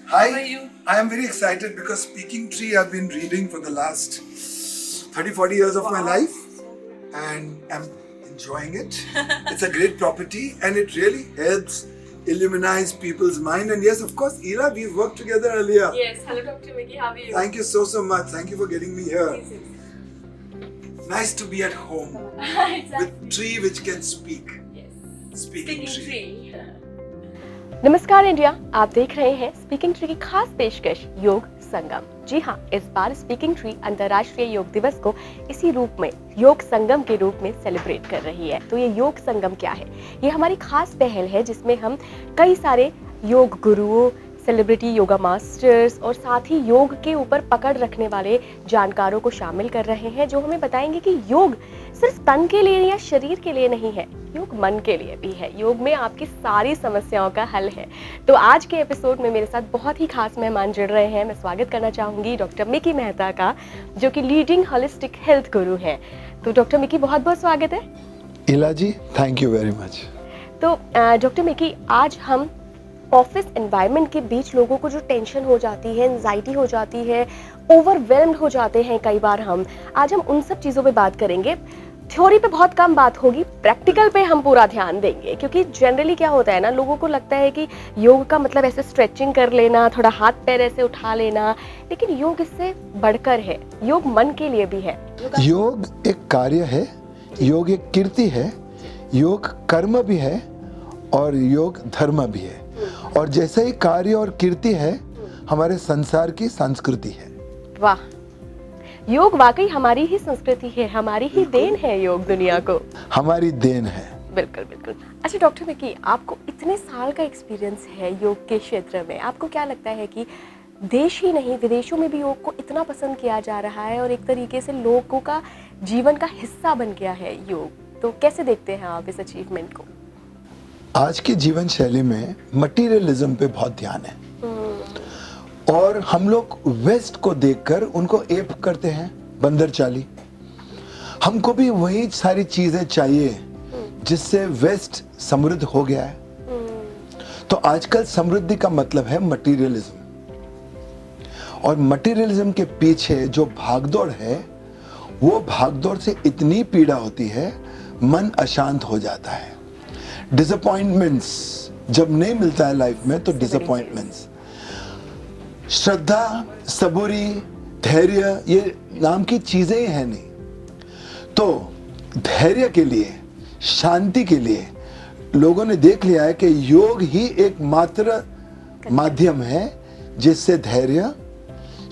Hi, How are you? I am very excited because Speaking Tree I've been reading for the last 30-40 years of my life and I'm enjoying it. It's a great property and it really helps illuminize people's mind. And yes, of course, Ela, we've worked together earlier. Yes, hello Dr. Mickey, how are you? Thank you so much. Thank you for getting me here. Yes. Nice to be at home Exactly. with tree which can speak. Yes. Speaking Tree. नमस्कार India, आप देख रहे हैं speaking tree की खास पेशकश योग संगम। जी हाँ, इस बार स्पीकिंग ट्री अंतर्राष्ट्रीय योग दिवस को इसी रूप में योग संगम के रूप में सेलिब्रेट कर रही है। तो ये योग संगम क्या है? ये हमारी खास पहल है जिसमें हम कई सारे योग गुरुओं, सेलिब्रिटी योगा मास्टर्स और साथ ही योग के ऊपर पकड़ रखने वाले जानकारों को शामिल कर रहे हैं, जो हमें बताएंगे कि योग सिर्फ तन के लिए या शरीर के लिए नहीं है, योग मन के लिए भी है। योग में आपकी सारी समस्याओं का हल है। तो आज के एपिसोड में मेरे साथ बहुत ही खास मेहमान जुड़ रहे हैं। मैं स्वागत करना चाहूंगी डॉक्टर मिकी मेहता का, जो कि लीडिंग होलिस्टिक हेल्थ गुरु हैं। तो डॉक्टर मिकी, बहुत बहुत स्वागत है। Ela ji, thank you very much. तो डॉक्टर मिकी, आज हम ऑफिस एनवायरनमेंट के बीच लोगों को जो टेंशन हो जाती है, एंजाइटी हो जाती है, ओवरवेल्म्ड हो जाते हैं कई बार आज हम उन सब चीज़ों पे बात करेंगे। थ्योरी पे बहुत कम बात होगी, प्रैक्टिकल पे हम पूरा ध्यान देंगे, क्योंकि जनरली क्या होता है ना, लोगों को लगता है कि योग का मतलब ऐसे स्ट्रेचिंग कर लेना, थोड़ा हाथ पैर ऐसे उठा लेना, लेकिन योग इससे बढ़कर है। योग मन के लिए भी है। योग एक कार्य है, योग एक कीर्ति है, योग कर्म भी है और योग धर्म भी है। और जैसे ही कार्य और कीर्ति है, हमारे संसार की संस्कृति है। वाह, योग वाकई हमारी ही संस्कृति है, हमारी ही देन है योग दुनिया को। हमारी देन है। बिल्कुल बिल्कुल। अच्छा डॉक्टर मिकी, आपको इतने साल का एक्सपीरियंस है योग के क्षेत्र में, आपको क्या लगता है कि देश ही नहीं विदेशों में भी योग को इतना पसंद किया जा रहा है और एक तरीके से लोगों का जीवन का हिस्सा बन गया है योग, तो कैसे देखते हैं आप इस अचीवमेंट को? आज की जीवन शैली में मटीरियलिज्म पे बहुत ध्यान है और हम लोग वेस्ट को देखकर उनको एप करते हैं, बंदर चाली। हमको भी वही सारी चीजें चाहिए जिससे वेस्ट समृद्ध हो गया है। तो आजकल समृद्धि का मतलब है मटीरियलिज्म, और मटीरियलिज्म के पीछे जो भागदौड़ है, वो भागदौड़ से इतनी पीड़ा होती है, मन अशांत हो जाता है। डिसअपॉइंटमेंट्स जब नहीं मिलता है लाइफ में, तो डिसअपॉइंटमेंट्स, श्रद्धा, सबूरी, धैर्य, ये नाम की चीजें ही है नहीं। तो धैर्य के लिए, शांति के लिए लोगों ने देख लिया है कि योग ही एकमात्र माध्यम है जिससे धैर्य,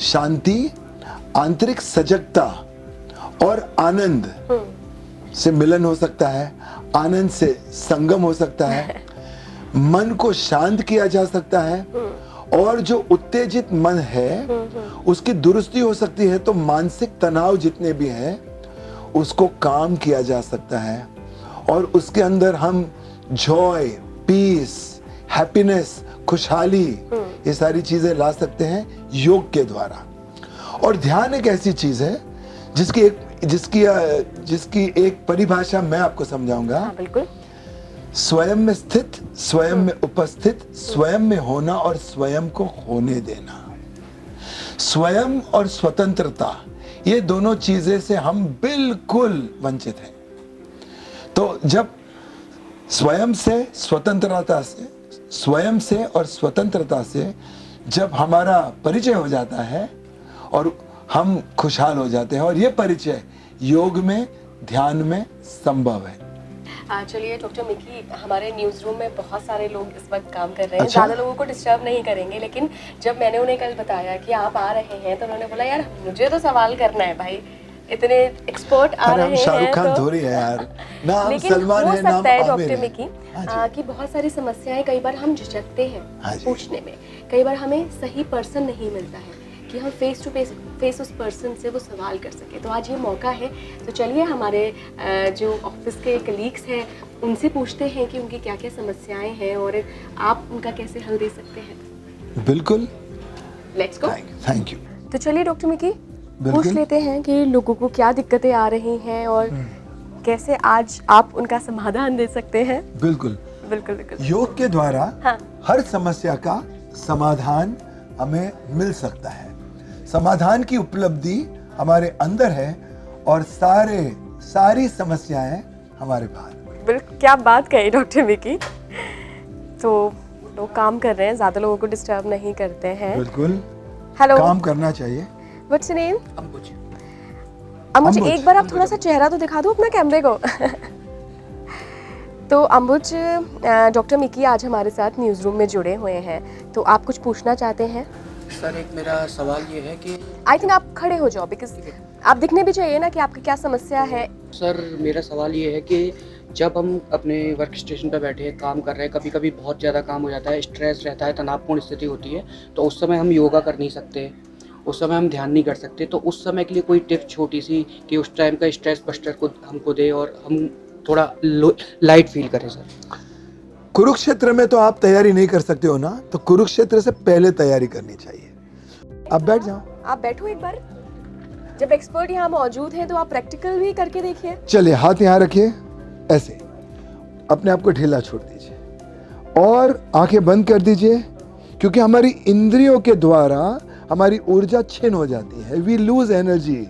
शांति, आंतरिक सजगता और आनंद से मिलन हो सकता है, आनंद से संगम हो सकता है, मन को शांत किया जा सकता है, और जो उत्तेजित मन है उसकी दुरुस्ती हो सकती है। तो मानसिक तनाव जितने भी हैं उसको काम किया जा सकता है, और उसके अंदर हम जॉय, पीस, हैप्पीनेस, खुशहाली, ये सारी चीजें ला सकते हैं योग के द्वारा। और ध्यान एक ऐसी चीज है जिसकी एक परिभाषा मैं आपको समझाऊंगा। हाँ, बिल्कुल। स्वयं में स्थित, स्वयं में उपस्थित, स्वयं में होना और स्वयं को होने देना। स्वयं और स्वतंत्रता, ये दोनों चीजें से हम बिल्कुल वंचित हैं। तो जब स्वयं से और स्वतंत्रता से जब हमारा परिचय हो जाता है और हम खुशहाल हो जाते हैं, और ये परिचय योग में, ध्यान में संभव है। चलिए डॉक्टर मिकी, हमारे न्यूज़ रूम में बहुत सारे लोग इस वक्त काम कर रहे हैं। अच्छा? ज़्यादा लोगों को डिस्टर्ब नहीं करेंगे, लेकिन जब मैंने उन्हें कल बताया कि आप आ रहे हैं, तो उन्होंने बोला यार मुझे तो सवाल करना है भाई, इतने एक्सपर्ट आ अरे रहे हम हैं। शाहरुख खान तो थोड़ी है यार, ना हम लेकिन सलमान हो है, ना सकता है आमिर डॉक्टर है। मिकी हाँ जी। कि बहुत सारी समस्याएं कई बार हम झिझकते हैं हाँ जी। पूछने में, कई बार हमें सही पर्सन नहीं मिलता है कि हम फेस टू फेस उस पर्सन से वो सवाल कर सके। तो आज ये मौका है, तो चलिए हमारे जो ऑफिस के कलीग्स हैं उनसे पूछते हैं कि उनकी क्या क्या समस्याएं हैं और आप उनका कैसे हल दे सकते हैं। बिल्कुल, लेट्स गो। Thank you. तो चलिए डॉक्टर मिकी, पूछ बिल्कुल। लेते हैं कि लोगों को क्या दिक्कतें आ रही हैं और कैसे आज आप उनका समाधान दे सकते हैं। बिल्कुल, बिल्कुल बिल्कुल। योग के द्वारा हाँ। हर समस्या का समाधान हमें मिल सकता है। समाधान की उपलब्धि हमारे अंदर है और सारी समस्याएं हमारे बाहर। बिल्कुल, क्या बात कही डॉक्टर विकी। तो लोग काम कर रहे हैं, ज्यादा लोगों को डिस्टर्ब नहीं करते हैं। बिल्कुल, हेलो, काम करना चाहिए। What's your name? Ambuj. Ambuj, Ambuj. एक बार आप थोड़ा सा चेहरा तो दिखा दो अपना कैमरे को। तो अंबुज, डॉक्टर मिकी आज हमारे साथ न्यूज़ रूम में जुड़े हुए हैं, तो आप कुछ पूछना चाहते हैं? सर एक मेरा सवाल ये है कि आई थिंक आप खड़े हो जाओ, बिकॉज आप दिखने भी चाहिए ना कि आपकी क्या समस्या है। सर मेरा सवाल ये है कि जब हम अपने वर्क स्टेशन पर बैठे हैं, काम कर रहे हैं, कभी कभी बहुत ज़्यादा काम हो जाता है, स्ट्रेस रहता है, तनावपूर्ण स्थिति होती है, तो उस समय हम योगा कर नहीं सकते, उस समय हम ध्यान नहीं कर सकते, तो उस समय के लिए कोई टिप छोटी सी कि उस टाइम का स्ट्रेस बस्टर को हमको दे और हम थोड़ा लाइट फील करें सर। कुरुक्षेत्र में तो आप तैयारी नहीं कर सकते हो ना, तो कुरुक्षेत्र से पहले तैयारी करनी चाहिए। आप बैठ जाओ। आप बैठो एक बार, जब एक्सपर्ट यहाँ मौजूद हैं तो आप प्रैक्टिकल भी करके देखिए। चलिए, हाथ यहाँ रखिए, ऐसे अपने आप को ढीला छोड़ दीजिए और आंखें बंद कर दीजिए, क्योंकि हमारी इंद्रियों के द्वारा हमारी ऊर्जा छीन हो जाती है। We lose energy,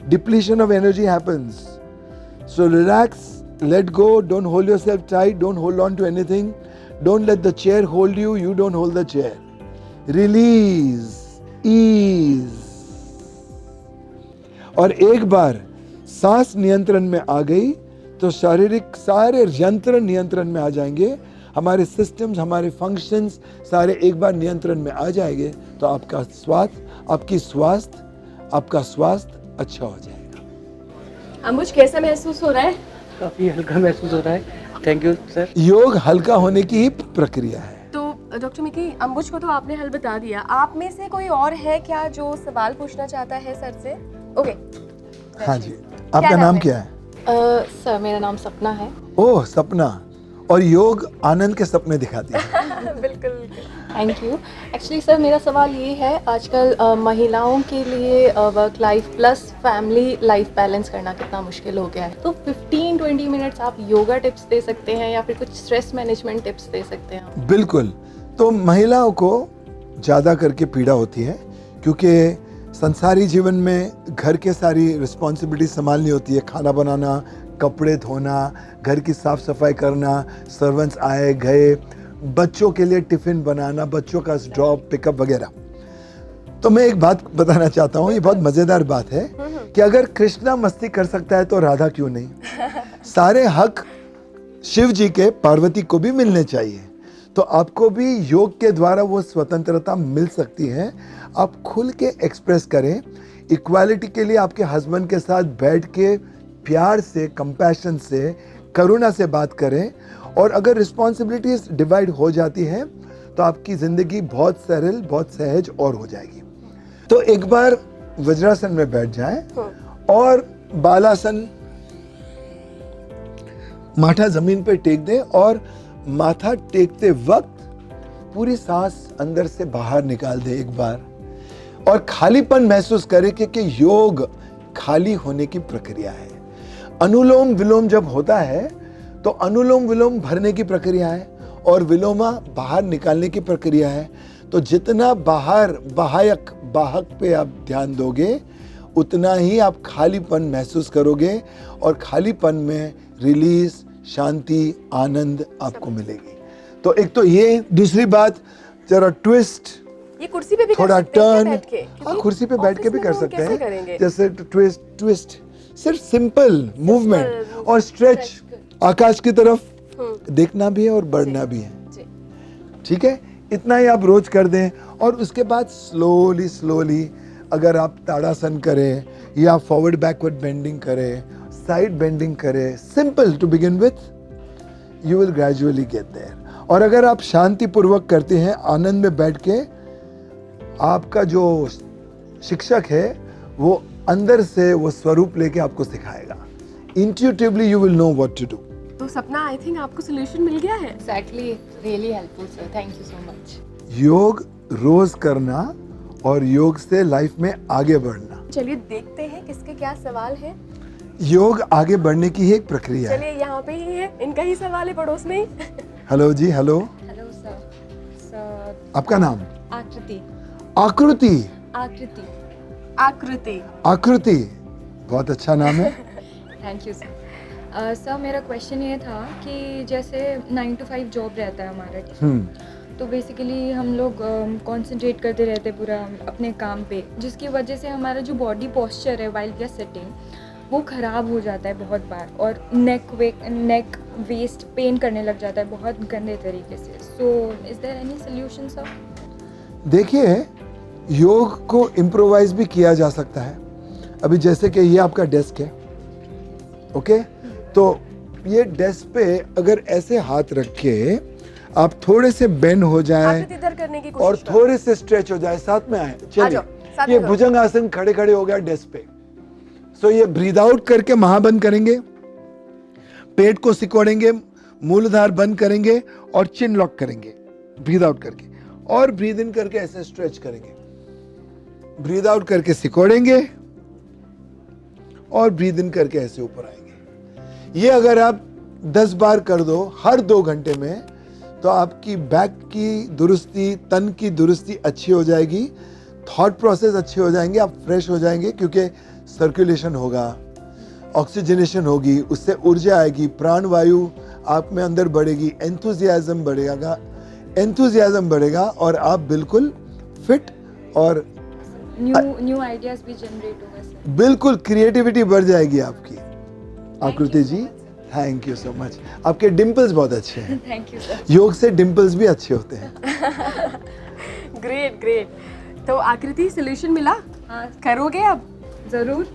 depletion of energy happens. So relax, let go, don't hold yourself tight, don't hold on to anything, don't let the chair hold you, you don't hold the chair. Release, ease. और एक बार सांस नियंत्रण में आ गई तो शारीरिक सारे यंत्र नियंत्रण में आ जाएंगे, हमारे सिस्टम्स, हमारे फंक्शंस सारे एक बार नियंत्रण में आ जाएंगे, तो आपका स्वास्थ्य अच्छा हो जाएगा। अंबुज, कैसा महसूस हो रहा है? काफ़ी हल्का महसूस हो रहा है। Thank you sir. योग हल्का होने की ही प्रक्रिया है। तो डॉक्टर मिकी, अंबुज को तो आपने हल बता दिया, आप में से कोई और है क्या जो सवाल पूछना चाहता है सर से? ओके। हाँ जी, आपका नाम क्या है? सर मेरा नाम सपना है। ओह, सपना। और योग आनंद के सपने दिखाती है। बिल्कुल। Thank you. एक्चुअली सर मेरा सवाल ये है, आजकल महिलाओं के लिए work life plus family life balance करना कितना मुश्किल हो गया है, तो 15-20 मिनट्स आप योगा टिप्स दे सकते हैं या फिर कुछ स्ट्रेस मैनेजमेंट टिप्स दे सकते हैं? बिल्कुल। तो महिलाओं को ज़्यादा करके पीड़ा होती है, क्योंकि संसारी जीवन में घर के सारी रिस्पॉन्सिबिलिटी संभालनी होती है। खाना बनाना, कपड़े धोना, घर की साफ सफाई करना, सर्वेंट्स आए गए, बच्चों के लिए टिफिन बनाना, बच्चों का ड्रॉप पिकअप वगैरह। तो मैं एक बात बताना चाहता हूँ, ये बहुत मज़ेदार बात है कि अगर कृष्णा मस्ती कर सकता है तो राधा क्यों नहीं। सारे हक शिव जी के पार्वती को भी मिलने चाहिए, तो आपको भी योग के द्वारा वो स्वतंत्रता मिल सकती है। आप खुल के एक्सप्रेस करें। इक्वालिटी के लिए आपके हस्बैंड के साथ बैठ के प्यार से, कंपैशन से, करुणा से बात करें, और अगर रिस्पॉन्सिबिलिटीज डिवाइड हो जाती हैं तो आपकी ज़िंदगी बहुत सरल, बहुत सहज और हो जाएगी। तो एक बार वज्रासन में बैठ जाएं और बालासन, माथा जमीन पे टेक दें और माथा टेकते वक्त पूरी सांस अंदर से बाहर निकाल दें एक बार, और खालीपन महसूस करें कि योग खाली होने की प्रक्रिया है। अनुलोम विलोम जब होता है तो अनुलोम विलोम भरने की प्रक्रिया है और विलोमा बाहर निकालने की प्रक्रिया है। तो जितना बाहक पे आप ध्यान दोगे, उतना ही आप खालीपन महसूस करोगे, और खालीपन में रिलीज, शांति, आनंद आपको मिलेगी। तो एक तो ये, दूसरी बात, जरा ट्विस्ट, ये कुर्सी पे भी थोड़ा कर सकते हैं टर्न। बैठ के? हाँ, कुर्सी पे बैठ के भी कर सकते कैसे हैं, करेंगे? जैसे ट्विस्ट, सिर्फ सिंपल मूवमेंट और स्ट्रेच। आकाश की तरफ देखना भी है और बढ़ना भी है। ठीक है, इतना ही आप रोज कर दें, और उसके बाद स्लोली अगर आप ताड़ासन करें या फॉरवर्ड बैकवर्ड बेंडिंग करें, साइड बेंडिंग करें, simple to begin with, you will gradually get there. और अगर आप शांति पूर्वक करते हैं, आनंद में बैठ के, आपका जो शिक्षक है वो अंदर से वो स्वरूप लेके आपको सिखाएगा। Intuitively you will know what to do. तो सपना, आई थिंक आपको सॉल्यूशन मिल गया है। Exactly, really helpful sir, thank you so much. योग रोज करना और योग से लाइफ में आगे बढ़ना। चलिए देखते हैं किसके क्या सवाल है। योग आगे बढ़ने की ही एक प्रक्रिया है। चलिए, यहाँ पे ही है, इनका ही सवाल है पड़ोस में ही। हेलो जी, हेलो, हेलो सर। आपका नाम? आकृति। आकृति। आकृति। आकृति। आकृति बहुत अच्छा नाम है। Thank you sir. सर मेरा क्वेश्चन ये था कि जैसे 9 to 5 जॉब रहता है हमारा, ठीक है? तो बेसिकली हम लोग कंसंट्रेट करते रहते हैं पूरा अपने काम पे, जिसकी वजह से हमारा जो बॉडी पोस्चर है वाइल वी आर सिटिंग वो ख़राब हो जाता है बहुत बार, और नेक वेस्ट पेन करने लग जाता है बहुत गंदे तरीके से। So is there any solution sir? देखिए, योग को इम्प्रोवाइज भी किया जा सकता है। अभी जैसे कि ये आपका डेस्क है, ओके? तो ये डेस्क पे अगर ऐसे हाथ रख के आप थोड़े से बेंड हो जाएं आकृति इधर करने की कोशिश और करो। थोड़े से स्ट्रेच हो जाए, साथ में आए, आ चलिए। जाओ, साथ ये में भुजंग आसन खड़े खड़े हो गया डेस्क पे। सो ये ब्रीद आउट करके महाबंद करेंगे, पेट को सिकोड़ेंगे, मूलाधार बंद करेंगे और चिन लॉक करेंगे ब्रीद आउट करके, और ब्रीद इन करके ऐसे स्ट्रेच करेंगे, ब्रीद आउट करके सिकोड़ेंगे और ब्रीद इन करके ऐसे ऊपर आएंगे। ये अगर आप 10 बार कर दो हर 2 घंटे में, तो आपकी बैक की दुरुस्ती, तन की दुरुस्ती अच्छी हो जाएगी, थॉट प्रोसेस अच्छे हो जाएंगे, आप फ्रेश हो जाएंगे, क्योंकि सर्कुलेशन होगा, ऑक्सीजनेशन होगी, उससे ऊर्जा आएगी, प्राण वायु आप में अंदर बढ़ेगी, एंथुजियाज्म बढ़ेगा और आप बिल्कुल फिट और न्यू आइडियाज़ भी जनरेट होगा सर। बिल्कुल क्रिएटिविटी बढ़ जाएगी आपकी। आकृति जी, थैंक यू सो मच। आपके डिम्पल्स बहुत अच्छे हैं। Thank you sir. योग से डिम्पल्स भी अच्छे होते हैं। Great great. तो आकृति सोल्यूशन मिला? हाँ करोगे अब? ज़रूर।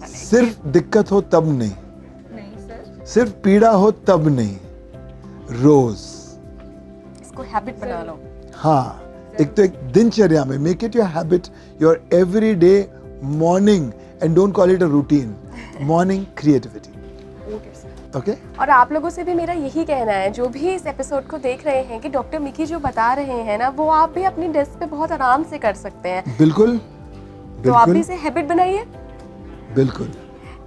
सिर्फ दिक्कत हो तब नहीं, नहीं सर। सिर्फ पीड़ा हो तब नहीं, रोज। इसको हैबिट बना लो। हाँ, एक तो एक दिनचर्या में make it your habit, your everyday morning, and don't call it a routine, morning creativity. Okay? और आप लोगों से भी मेरा यही कहना है, जो भी इस एपिसोड को देख रहे हैं, कि डॉक्टर मिकी जो बता रहे हैं ना, वो आप भी अपनी डेस्क पे बहुत आराम से कर सकते हैं। बिल्कुल, तो आप भी बिल्कुल, इसे हैबिट बनाइए। बिल्कुल।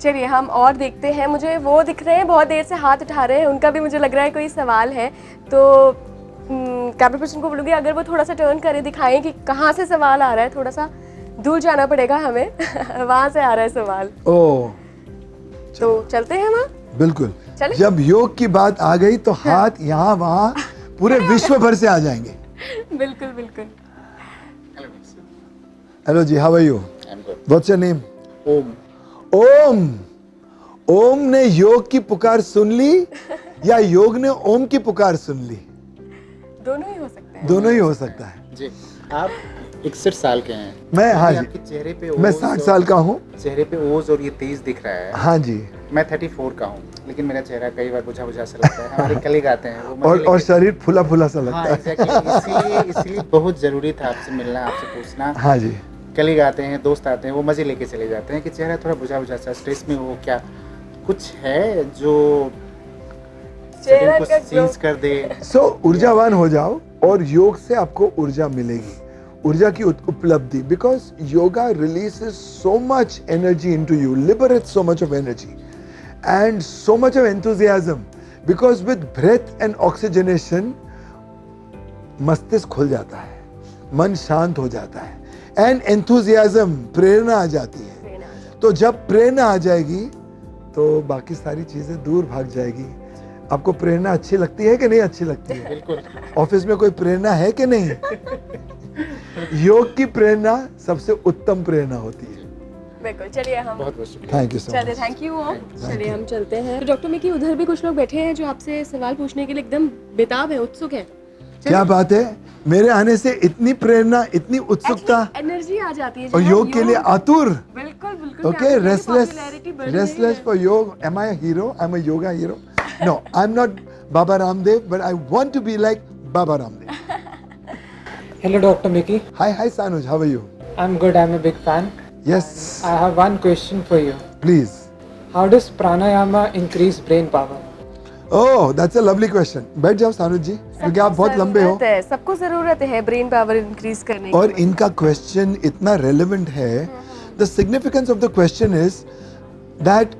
चलिए हम और देखते हैं। मुझे वो दिख रहे हैं, बहुत देर से हाथ उठा रहे हैं, उनका भी मुझे लग रहा है कोई सवाल है। तो कैमरा पर्सन को बोलूँगी अगर वो थोड़ा सा टर्न करे, दिखाएं कि कहाँ से सवाल आ रहा है। थोड़ा सा दूर जाना पड़ेगा हमें वहाँ से आ रहा है सवाल। ओ, तो चलते हैं वहाँ। बिल्कुल। चले? जब योग की बात आ गई तो हाथ यहाँ वहाँ पूरे विश्व भर से आ जाएंगे। बिल्कुल बिल्कुल। हेलो जी, how are you? What's your name? Om. Om. Om ने योग की पुकार सुन ली या योग ने ओम की पुकार सुन ली? दोनों ही हो सकते हैं। दोनों ही हो सकता है जी, आप 61 साल के हैं। मैं, हाँ जी, आपके चेहरे पे मैं ओज 60 साल का हूँ। चेहरे पे ओज और ये तेज दिख रहा है। हाँ जी, मैं 34 का हूँ, लेकिन मेरा चेहरा कई बार बुझा बुझा सा लगता है। हमारे कलीग आते हैं वो और शरीर फुला फुला सा लगता हाँ है। एग्जैक्टली, इसीलिए बहुत ज़रूरी था आपसे मिलना, आपसे पूछना। हाँ जी, कलीग आते हैं, दोस्त आते हैं, वो मज़े लेके चले जाते हैं कि चेहरा थोड़ा बुझा बुझा सा, स्ट्रेस में हो, क्या कुछ है जो चेहरा को का चेंज कर दे। सो ऊर्जावान हो जाओ और योग से आपको ऊर्जा मिलेगी, ऊर्जा की उपलब्धि, because yoga releases so much energy into you, liberates so much of energy and so much of enthusiasm, because with breath and oxygenation मस्तिष्क खुल जाता है, मन शांत हो जाता है, एंड एंथुजियाज्म, प्रेरणा आ जाती है। तो जब प्रेरणा आ जाएगी तो बाकी सारी चीजें दूर भाग जाएगी। आपको प्रेरणा अच्छी लगती है कि नहीं अच्छी लगती है? बिल्कुल। ऑफिस में कोई प्रेरणा है कि नहीं? योग की प्रेरणा सबसे उत्तम प्रेरणा होती है। बिल्कुल। चलिए हम बहुत बहुत शुक्रिया। थैंक यू सो चलिए, मच। थैंक यू ओम। चलिए हम चलते हैं। तो डॉक्टर मिकी, उधर भी कुछ लोग बैठे हैं जो आपसे सवाल पूछने के लिए एकदम बेताब है, उत्सुक है। क्या बात है, मेरे आने से इतनी प्रेरणा, इतनी उत्सुकता एनर्जी आ जाती है और जब योग के लिए आतुर। बिल्कुल बिल्कुल। Okay, restless for yoga. Am I a hero? I am a yoga hero? No, I am not Baba Ramdev, but I want to be like Baba Ramdev. Hello, Dr. Mickey. Hi Sanuj, how are you? I'm good. I'm a big fan. Yes, I have one question for you. please. How does pranayama increase brain power? Oh, that's a lovely question. बैठ जाओ सानुज जी, क्योंकि आप बहुत लंबे हो सबको जरूरत है ब्रेन पावर इंक्रीज करने की। और इनका क्वेश्चन इतना रेलेवेंट है। The significance of the question is that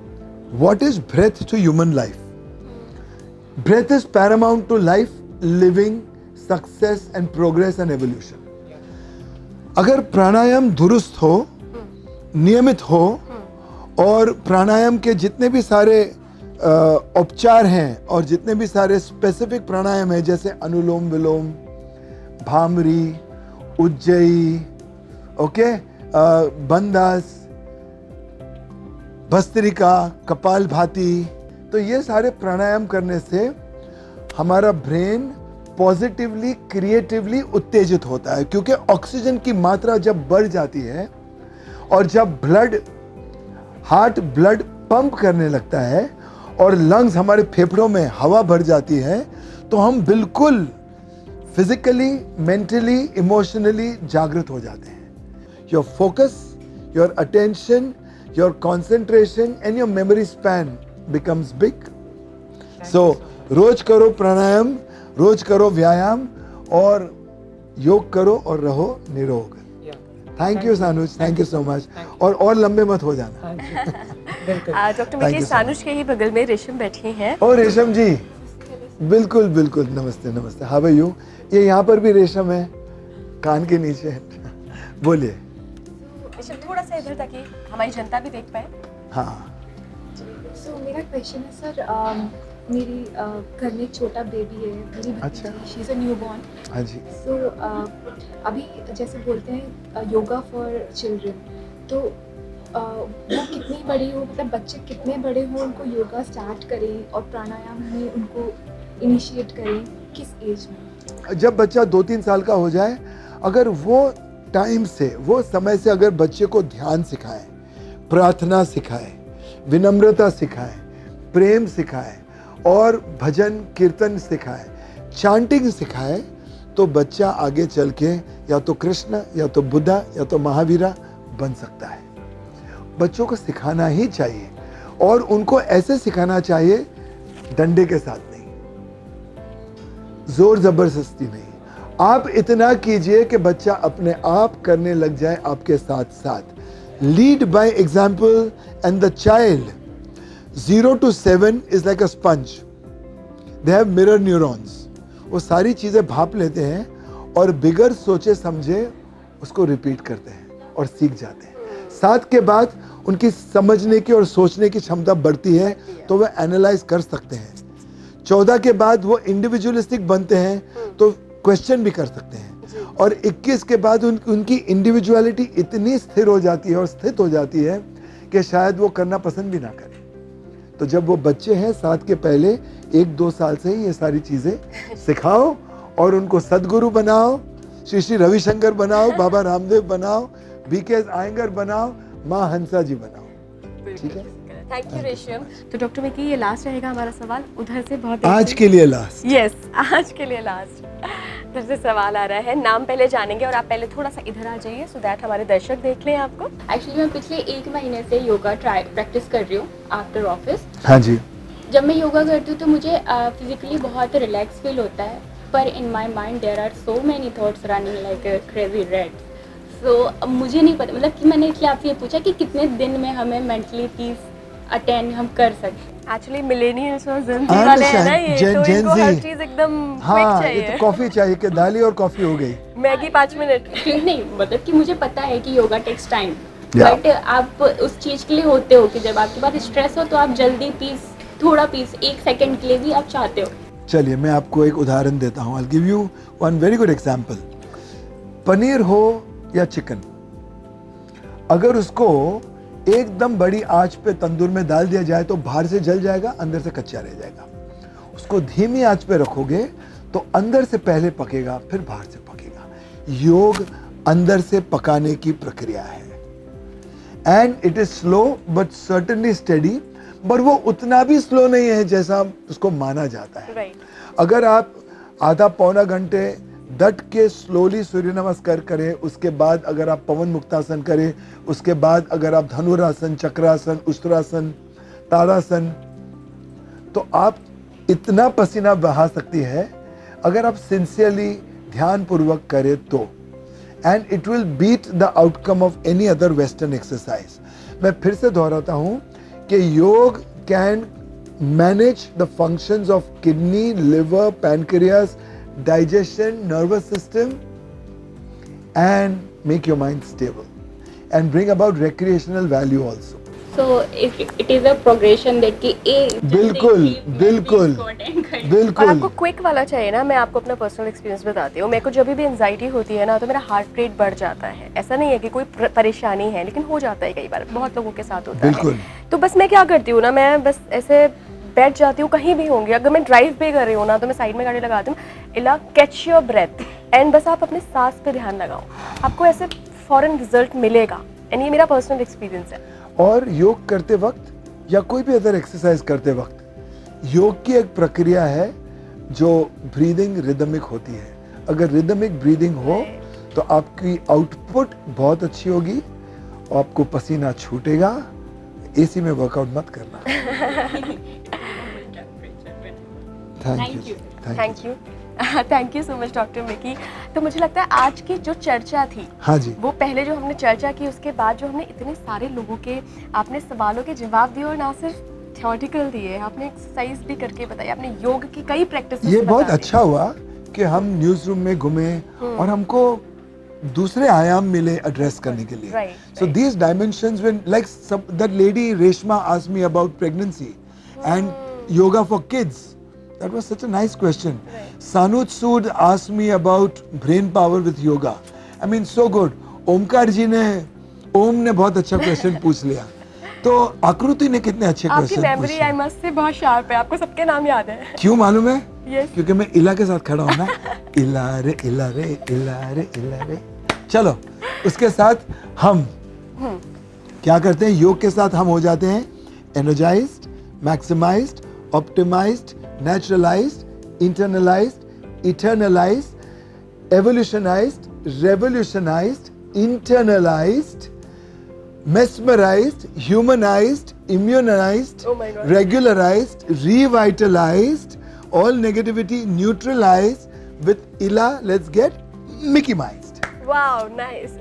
what is breath to human life? Breath is paramount to life, living, success and progress and evolution. अगर प्राणायाम दुरुस्त हो, नियमित हो, और प्राणायाम के जितने भी सारे उपचार हैं और जितने भी सारे स्पेसिफिक प्राणायाम हैं, जैसे अनुलोम विलोम, भामरी, उज्जयी, ओके, बंदास, भस्त्रिका, कपालभाति, तो ये सारे प्राणायाम करने से हमारा ब्रेन पॉजिटिवली, क्रिएटिवली उत्तेजित होता है, क्योंकि ऑक्सीजन की मात्रा जब बढ़ जाती है और जब हार्ट ब्लड पंप करने लगता है और लंग्स, हमारे फेफड़ों में हवा भर जाती है, तो हम बिल्कुल फिजिकली, मेंटली, इमोशनली जागृत हो जाते हैं. Your focus, your attention, your concentration and your memory span becomes big. So रोज करो प्राणायाम, रोज करो व्यायाम, और योग करो और रहो निरोग. Thank you Sanuj, thank you so much. और लंबे मत हो जाना. हाँ जी, बिल्कुल. डॉक्टर मिकी, सानुज के ही बगल में रेशम बैठी हैं. और रेशम जी, बिल्कुल बिल्कुल, नमस्ते नमस्ते. How are you? ये यहाँ पर भी रेशम है, कान के नीचे. बोलिए. रेशम थोड़ा सा इधर ताकि हमारी जनता भी देख पाए. हाँ. सो मेरा क्वेश्चन है सर, मेरी घर में एक छोटा बेबी है, मेरी अच्छा. She is a new born. हाँ जी. सो अभी जैसे बोलते हैं योगा फॉर चिल्ड्रन, तो वो कितनी बड़ी हो, मतलब बच्चे कितने बड़े हों उनको योगा स्टार्ट करें और प्राणायाम में उनको इनिशिएट करें, किस एज में? जब बच्चा 2-3 साल का हो जाए, अगर वो टाइम से, वो समय से अगर बच्चे को ध्यान सिखाएं, प्रार्थना सिखाएं, विनम्रता सिखाएं, प्रेम सिखाएं और भजन कीर्तन सिखाएं, चांटिंग सिखाएं, तो बच्चा आगे चल के या तो कृष्ण, या तो बुद्धा, या तो महावीरा बन सकता है. बच्चों को सिखाना ही चाहिए, और उनको ऐसे सिखाना चाहिए, डंडे के साथ नहीं, जोर जबरदस्ती नहीं. आप इतना कीजिए कि बच्चा अपने आप करने लग जाए आपके साथ साथ. Lead by example, and the child 0 to 7 is like a sponge. They have mirror neurons. वो सारी चीज़ें भाप लेते हैं और बिगर सोचे समझे उसको रिपीट करते हैं और सीख जाते हैं. 7 के बाद उनकी समझने की और सोचने की क्षमता बढ़ती है, तो वह एनालाइज कर सकते हैं. 14 के बाद वो इंडिविजुअलिस्टिक बनते हैं, तो क्वेश्चन भी कर सकते हैं. और 21 के बाद उनकी इंडिविजुअलिटी इतनी स्थिर हो जाती है और स्थित हो जाती है कि शायद वो करना पसंद भी ना करें. तो जब वो बच्चे हैं, 7 के पहले 1-2 साल से ही ये सारी चीज़ें सिखाओ और उनको सदगुरु बनाओ, श्री रविशंकर बनाओ, बाबा रामदेव बनाओ, BK आयंगर बनाओ, माँ हंसा जी बनाओ. ठीक है. थैंक यू रेशम. तो डॉक्टर मिकी, ये लास्ट रहेगा हमारा सवाल. उधर से बहुत आज के लिए लास्ट. यस, आज के लिए लास्ट. इधर से सवाल आ रहा है, नाम पहले जानेंगे और आप पहले थोड़ा सा इधर आ जाइए, सो दैट हमारे दर्शक देख लें आपको. एक्चुअली मैं पिछले 1 महीने से योगा प्रैक्टिस कर रही हूँ आफ्टर ऑफिस. हाँ जी. जब मैं योगा करती हूँ तो मुझे फिजिकली बहुत रिलैक्स फील होता है, पर in my mind there are so many thoughts running like a crazy red. So मुझे नहीं पता, मतलब कि मैंने इसलिए आपसे ये पूछा कि कितने दिन में हमें मेंटली पीस अटेंड हम कर सकते. एक्चुअली मिलेनियल्स और जेन ज़ी वाले हैं ना ये, तो इनको हर चीज़ एकदम क्विक हाँ, ये चाहिए. तो कॉफी चाहिए कि दाली और कॉफी हो गई. Maggi 5 minute. नहीं, मतलब कि मुझे पता है कि yoga takes time, Yeah. But आप उस चीज़ के लिए होते हो कि जब आपके पास स्ट्रेस हो तो आप जल्दी पीस, थोड़ा पीस 1 सेकंड के लिए भी आप चाहते हो. चलिए मैं आपको एक उदाहरण देता हूँ. I'll give you one very good example. Paneer हो या चिकन, अगर उसको एकदम बड़ी आंच पे तंदूर में डाल दिया जाए तो बाहर से जल जाएगा, अंदर से कच्चा रह जाएगा. उसको धीमी आंच पे रखोगे तो अंदर से पहले पकेगा, फिर बाहर से पकेगा. योग अंदर से पकाने की प्रक्रिया है, and it is slow but certainly steady. पर वो उतना भी स्लो नहीं है जैसा उसको माना जाता है. राइट. अगर आप आधा पौना घंटे डट के स्लोली सूर्य नमस्कार करें, उसके बाद अगर आप पवन मुक्तासन करें, उसके बाद अगर आप धनुरासन, चक्रासन, उष्ट्रासन, तारासन, तो आप इतना पसीना बहा सकती है अगर आप सिंसियरली ध्यान पूर्वक करें तो. And it will beat the outcome of any other western exercise. मैं फिर से दोहराता हूं कि योग can manage the functions of kidney, liver, pancreas, digestion, nervous system and make your mind stable and bring about recreational value also. So it is a progression that कि बिल्कुल, बिल्कुल, और बिल्कुल. आपको क्विक वाला चाहिए ना, मैं आपको अपना पर्सनल एक्सपीरियंस बताती हूँ। मेरे को जब भी एंजाइटी होती है ना तो मेरा हार्ट रेट बढ़ जाता है। ऐसा नहीं है कि कोई परेशानी है, लेकिन हो जाता है कई बार, बहुत लोगों के साथ होता बिल्कुल. है। तो बस मैं क्या करती हूँ ना, मैं बस ऐसे बैठ जाती हूँ, कहीं भी होंगी, अगर मैं ड्राइव पे कर रही हूँ ना तो मैं साइड में गाड़ी लगाती हूँ, इला कैच योर ब्रेथ एंड बस आप अपने सांस पे ध्यान लगाओ, आपको ऐसे फौरन रिजल्ट मिलेगा। एंड ये मेरा पर्सनल एक्सपीरियंस है। और योग करते वक्त या कोई भी अदर एक्सरसाइज करते वक्त योग की एक प्रक्रिया है जो ब्रीदिंग रिदमिक होती है। अगर रिदमिक ब्रीदिंग हो तो आपकी आउटपुट बहुत अच्छी होगी, आपको पसीना छूटेगा। एसी में वर्कआउट मत करना। Thank you, thank you, thank you so much doctor Mickey. तो मुझे लगता है आज की जो चर्चा थी, हाँ जी, वो पहले जो हमने चर्चा की उसके बाद जो हमने इतने सारे लोगों के आपने सवालों के जवाब दिए, और ना सिर्फ थ्योरेटिकल दिए, आपने एक्सरसाइज भी करके बताई, आपने योग की कई प्रैक्टिस। ये बहुत अच्छा हुआ कि हम न्यूज रूम में घूमे और हमको दूसरे आयाम मिले एड्रेस करने के लिए। Right, So these dimensions, when like that lady Reshma asked me about pregnancy and yoga for kids, that was such a nice question. Sanuj Sood asked me about brain power with yoga. I mean, so good. Omkar जी ने, ओम ने बहुत अच्छा question पूछ लिया। तो आकृति ने कितने अच्छे आपकी क्वेश्चन मेमोरी पूछे। आई मस्ट से बहुत शार्प है, आपको सबके नाम याद है। क्यों मालूम है? Yes. क्योंकि मैं इला के साथ खड़ा हूं ना। इला रे इला रे इला रे इला रे। चलो, उसके साथ हम क्या करते हैं, योग के साथ हम हो जाते हैं energized, maximized, optimized, naturalized, internalized, eternalized, evolutionized, revolutionized, internalized, mesmerized, humanized, immunized, Oh my God. regularized, revitalized, all negativity neutralized with Ila. Let's get Mickey-mized. Wow, nice.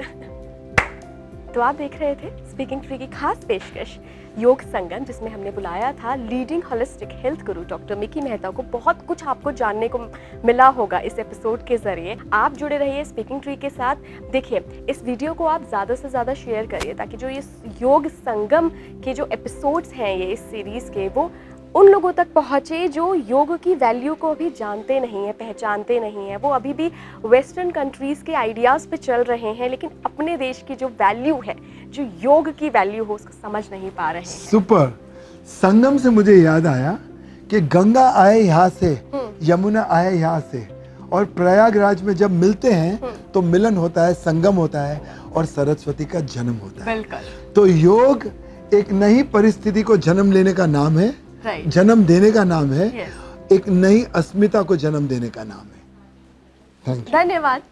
तो आप देख रहे थे स्पीकिंग ट्री की खास पेशकश योग संगम, जिसमें हमने बुलाया था लीडिंग होलिस्टिक हेल्थ गुरु डॉक्टर मिकी मेहता को। बहुत कुछ आपको जानने को मिला होगा इस एपिसोड के जरिए। आप जुड़े रहिए स्पीकिंग ट्री के साथ। देखिए, इस वीडियो को आप ज़्यादा से ज़्यादा शेयर करिए, ताकि जो ये योग संगम के जो एपिसोड्स हैं ये इस सीरीज़ के, वो उन लोगों तक पहुँचे जो योग की वैल्यू को अभी जानते नहीं हैं, पहचानते नहीं हैं। वो अभी भी वेस्टर्न कंट्रीज़ के आइडियाज़ पे चल रहे हैं, लेकिन अपने देश की जो वैल्यू है, जो योग की वैल्यू हो, उसको समझ नहीं पा रहे हैं। सुपर। संगम से मुझे याद आया कि गंगा आए यहाँ से, यमुना आए यहाँ से, और प्रयागराज में जब मिलते हैं तो मिलन होता है, संगम होता है, और सरस्वती का जन्म होता है। बिल्कुल, तो योग एक नई परिस्थिति को जन्म लेने का नाम है, राइट, जन्म देने का नाम है, Yes. एक नई अस्मिता को जन्म देने का नाम है। Thank you. धन्यवाद।